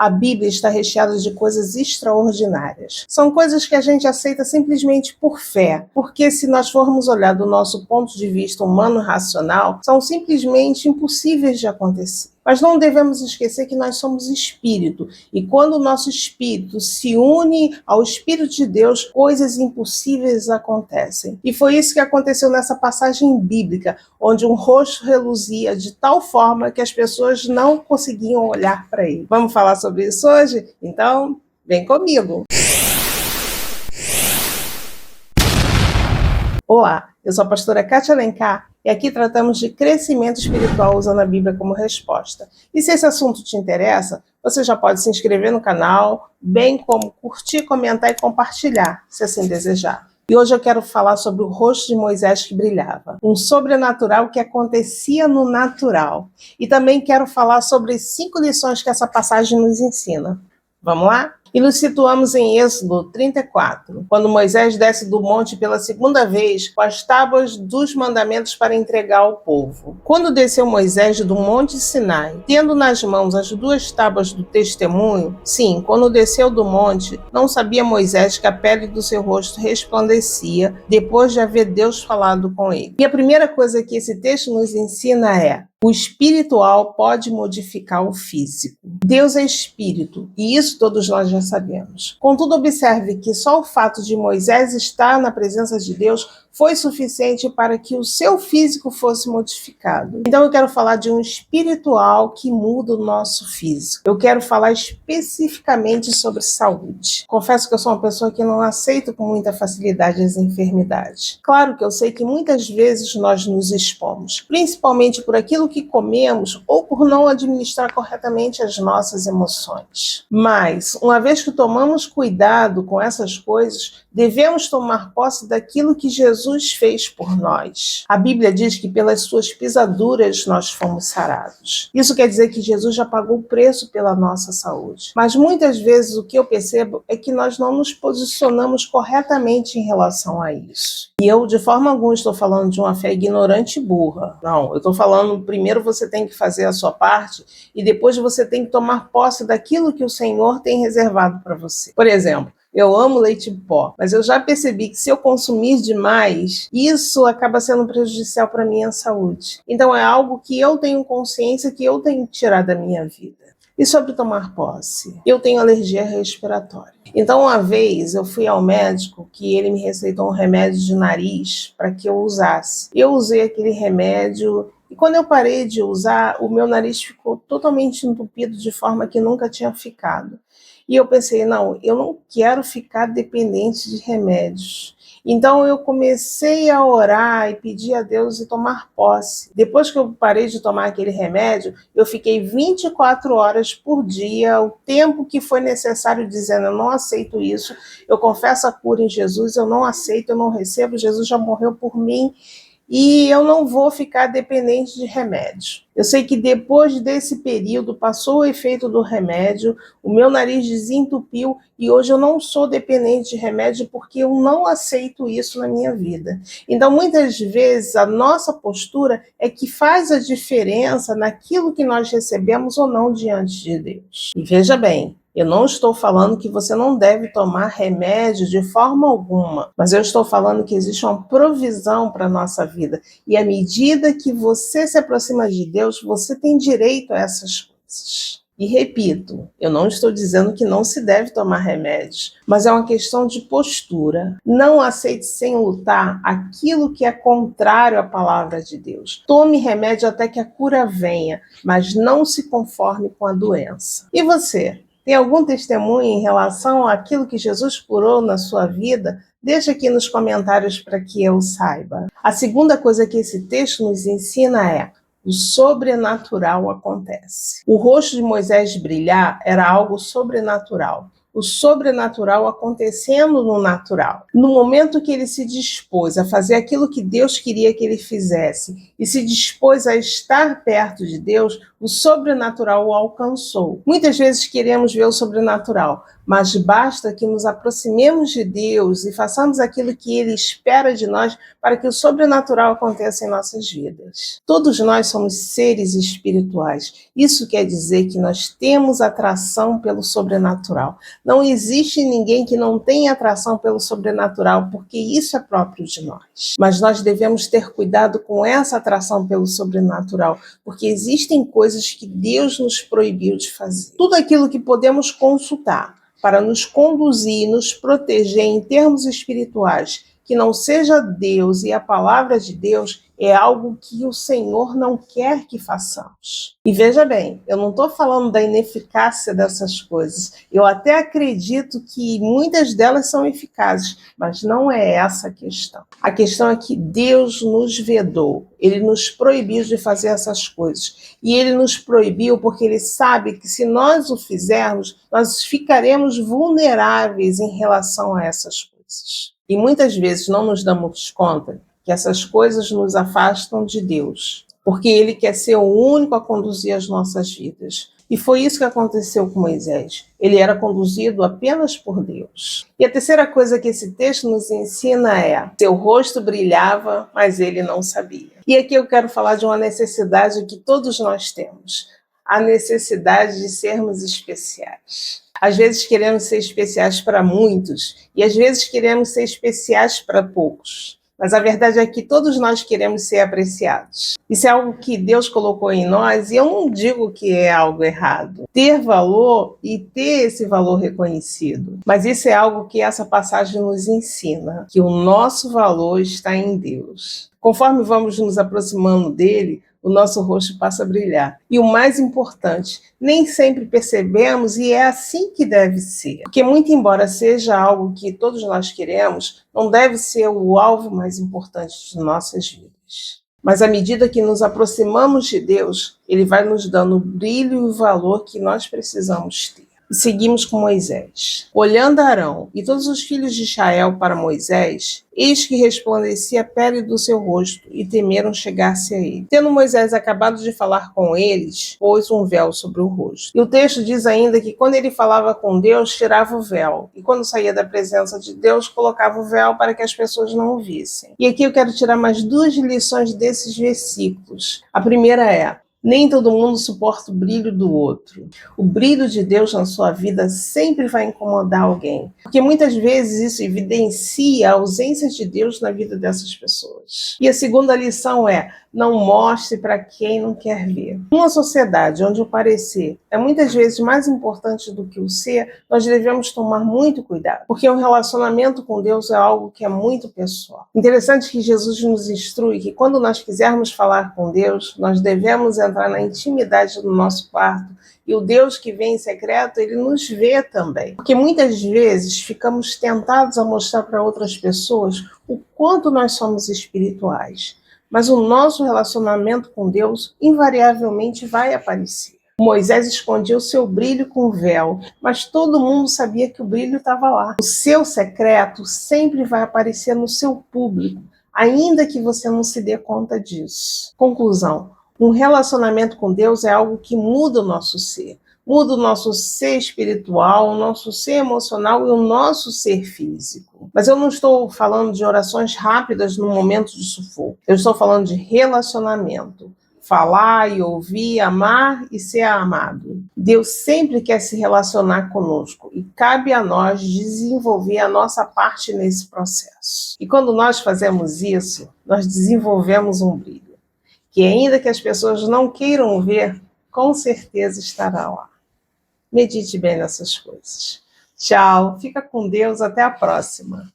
A Bíblia está recheada de coisas extraordinárias. São coisas que a gente aceita simplesmente por fé, porque se nós formos olhar do nosso ponto de vista humano racional, são simplesmente impossíveis de acontecer. Mas não devemos esquecer que nós somos espírito, e quando o nosso espírito se une ao Espírito de Deus, coisas impossíveis acontecem. E foi isso que aconteceu nessa passagem bíblica, onde um rosto reluzia de tal forma que as pessoas não conseguiam olhar para ele. Vamos falar sobre isso hoje? Então, vem comigo! Olá, eu sou a pastora Kátia Alencar e aqui tratamos de crescimento espiritual usando a Bíblia como resposta. E se esse assunto te interessa, você já pode se inscrever no canal, bem como curtir, comentar e compartilhar, se assim desejar. E hoje eu quero falar sobre o rosto de Moisés que brilhava, um sobrenatural que acontecia no natural. E também quero falar sobre 5 lições que essa passagem nos ensina. Vamos lá? E nos situamos em Êxodo 34, quando Moisés desce do monte pela segunda vez com as tábuas dos mandamentos para entregar ao povo. Quando desceu Moisés do monte Sinai, tendo nas mãos as 2 tábuas do testemunho, sim, quando desceu do monte, não sabia Moisés que a pele do seu rosto resplandecia, depois de haver Deus falado com ele. E a primeira coisa que esse texto nos ensina é: o espiritual pode modificar o físico. Deus é espírito, e isso todos nós já sabemos. Contudo, observe que só o fato de Moisés estar na presença de Deus foi suficiente para que o seu físico fosse modificado. Então eu quero falar de um espiritual que muda o nosso físico. Eu quero falar especificamente sobre saúde. Confesso que eu sou uma pessoa que não aceito com muita facilidade as enfermidades. Claro que eu sei que muitas vezes nós nos expomos, principalmente por aquilo que comemos ou por não administrar corretamente as nossas emoções. Mas, uma vez que tomamos cuidado com essas coisas, devemos tomar posse daquilo que Jesus fez por nós. A Bíblia diz que pelas suas pisaduras nós fomos sarados. Isso quer dizer que Jesus já pagou o preço pela nossa saúde. Mas muitas vezes o que eu percebo é que nós não nos posicionamos corretamente em relação a isso. E eu de forma alguma estou falando de uma fé ignorante e burra. Não, eu estou falando, primeiro você tem que fazer a sua parte e depois você tem que tomar posse daquilo que o Senhor tem reservado para você. Por exemplo, eu amo leite em pó, mas eu já percebi que se eu consumir demais, isso acaba sendo prejudicial para a minha saúde. Então é algo que eu tenho consciência que eu tenho que tirar da minha vida. E sobre tomar posse? Eu tenho alergia respiratória. Então uma vez eu fui ao médico que ele me receitou um remédio de nariz para que eu usasse. Eu usei aquele remédio e quando eu parei de usar, o meu nariz ficou totalmente entupido de forma que nunca tinha ficado. E eu pensei, não, eu não quero ficar dependente de remédios. Então eu comecei a orar e pedir a Deus e tomar posse. Depois que eu parei de tomar aquele remédio, eu fiquei 24 horas por dia, o tempo que foi necessário, dizendo, eu não aceito isso, eu confesso a cura em Jesus, eu não aceito, eu não recebo, Jesus já morreu por mim. E eu não vou ficar dependente de remédio. Eu sei que depois desse período, passou o efeito do remédio, o meu nariz desentupiu e hoje eu não sou dependente de remédio porque eu não aceito isso na minha vida. Então, muitas vezes, a nossa postura é que faz a diferença naquilo que nós recebemos ou não diante de Deus. E veja bem, eu não estou falando que você não deve tomar remédio de forma alguma, mas eu estou falando que existe uma provisão para a nossa vida. E à medida que você se aproxima de Deus, você tem direito a essas coisas. E repito, eu não estou dizendo que não se deve tomar remédios, mas é uma questão de postura. Não aceite sem lutar aquilo que é contrário à palavra de Deus. Tome remédio até que a cura venha, mas não se conforme com a doença. E você? Tem algum testemunho em relação àquilo que Jesus curou na sua vida? Deixa aqui nos comentários para que eu saiba. A segunda coisa que esse texto nos ensina é: o sobrenatural acontece. O rosto de Moisés brilhar era algo sobrenatural. o sobrenatural acontecendo no natural. No momento que ele se dispôs a fazer aquilo que Deus queria que ele fizesse e se dispôs a estar perto de Deus, o sobrenatural o alcançou. Muitas vezes queremos ver o sobrenatural, mas basta que nos aproximemos de Deus e façamos aquilo que Ele espera de nós para que o sobrenatural aconteça em nossas vidas. Todos nós somos seres espirituais. Isso quer dizer que nós temos atração pelo sobrenatural. Não existe ninguém que não tenha atração pelo sobrenatural, porque isso é próprio de nós. Mas nós devemos ter cuidado com essa atração pelo sobrenatural, porque existem coisas que Deus nos proibiu de fazer. Tudo aquilo que podemos consultar para nos conduzir e nos proteger em termos espirituais, que não seja Deus e a palavra de Deus, é algo que o Senhor não quer que façamos. E veja bem, eu não estou falando da ineficácia dessas coisas. Eu até acredito que muitas delas são eficazes, mas não é essa a questão. A questão é que Deus nos vedou, Ele nos proibiu de fazer essas coisas. E Ele nos proibiu porque Ele sabe que se nós o fizermos, nós ficaremos vulneráveis em relação a essas coisas. E muitas vezes não nos damos conta que essas coisas nos afastam de Deus, porque Ele quer ser o único a conduzir as nossas vidas. E foi isso que aconteceu com Moisés. Ele era conduzido apenas por Deus. E a terceira coisa que esse texto nos ensina é: seu rosto brilhava, mas ele não sabia. E aqui eu quero falar de uma necessidade que todos nós temos: a necessidade de sermos especiais. Às vezes queremos ser especiais para muitos e às vezes queremos ser especiais para poucos. Mas a verdade é que todos nós queremos ser apreciados. Isso é algo que Deus colocou em nós e eu não digo que é algo errado. Ter valor e ter esse valor reconhecido. Mas isso é algo que essa passagem nos ensina, que o nosso valor está em Deus. Conforme vamos nos aproximando dele, o nosso rosto passa a brilhar. E o mais importante, nem sempre percebemos e é assim que deve ser. Porque muito embora seja algo que todos nós queremos, não deve ser o alvo mais importante de nossas vidas. Mas à medida que nos aproximamos de Deus, Ele vai nos dando o brilho e o valor que nós precisamos ter. E seguimos com Moisés. Olhando Arão e todos os filhos de Israel para Moisés, eis que resplandecia a pele do seu rosto, e temeram chegar-se a ele. Tendo Moisés acabado de falar com eles, pôs um véu sobre o rosto. E o texto diz ainda que quando ele falava com Deus, tirava o véu. E quando saía da presença de Deus, colocava o véu para que as pessoas não o vissem. E aqui eu quero tirar mais duas lições desses versículos. A primeira é: nem todo mundo suporta o brilho do outro. O brilho de Deus na sua vida sempre vai incomodar alguém, porque muitas vezes isso evidencia a ausência de Deus na vida dessas pessoas. E a segunda lição é: não mostre para quem não quer ver. Numa sociedade onde o parecer é muitas vezes mais importante do que o ser, nós devemos tomar muito cuidado, porque o relacionamento com Deus é algo que é muito pessoal. Interessante que Jesus nos instrui que quando nós quisermos falar com Deus, nós devemos entrar na intimidade do nosso quarto, e o Deus que vem em secreto, Ele nos vê também. Porque muitas vezes ficamos tentados a mostrar para outras pessoas o quanto nós somos espirituais. Mas o nosso relacionamento com Deus invariavelmente vai aparecer. Moisés escondia o seu brilho com véu, mas todo mundo sabia que o brilho estava lá. O seu secreto sempre vai aparecer no seu público, ainda que você não se dê conta disso. Conclusão: um relacionamento com Deus é algo que muda o nosso ser. Muda o nosso ser espiritual, o nosso ser emocional e o nosso ser físico. Mas eu não estou falando de orações rápidas no momento de sufoco. Eu estou falando de relacionamento. Falar e ouvir, amar e ser amado. Deus sempre quer se relacionar conosco e cabe a nós desenvolver a nossa parte nesse processo. E quando nós fazemos isso, nós desenvolvemos um brilho, que ainda que as pessoas não queiram ver, com certeza estará lá. Medite bem nessas coisas. Tchau, fica com Deus, até a próxima.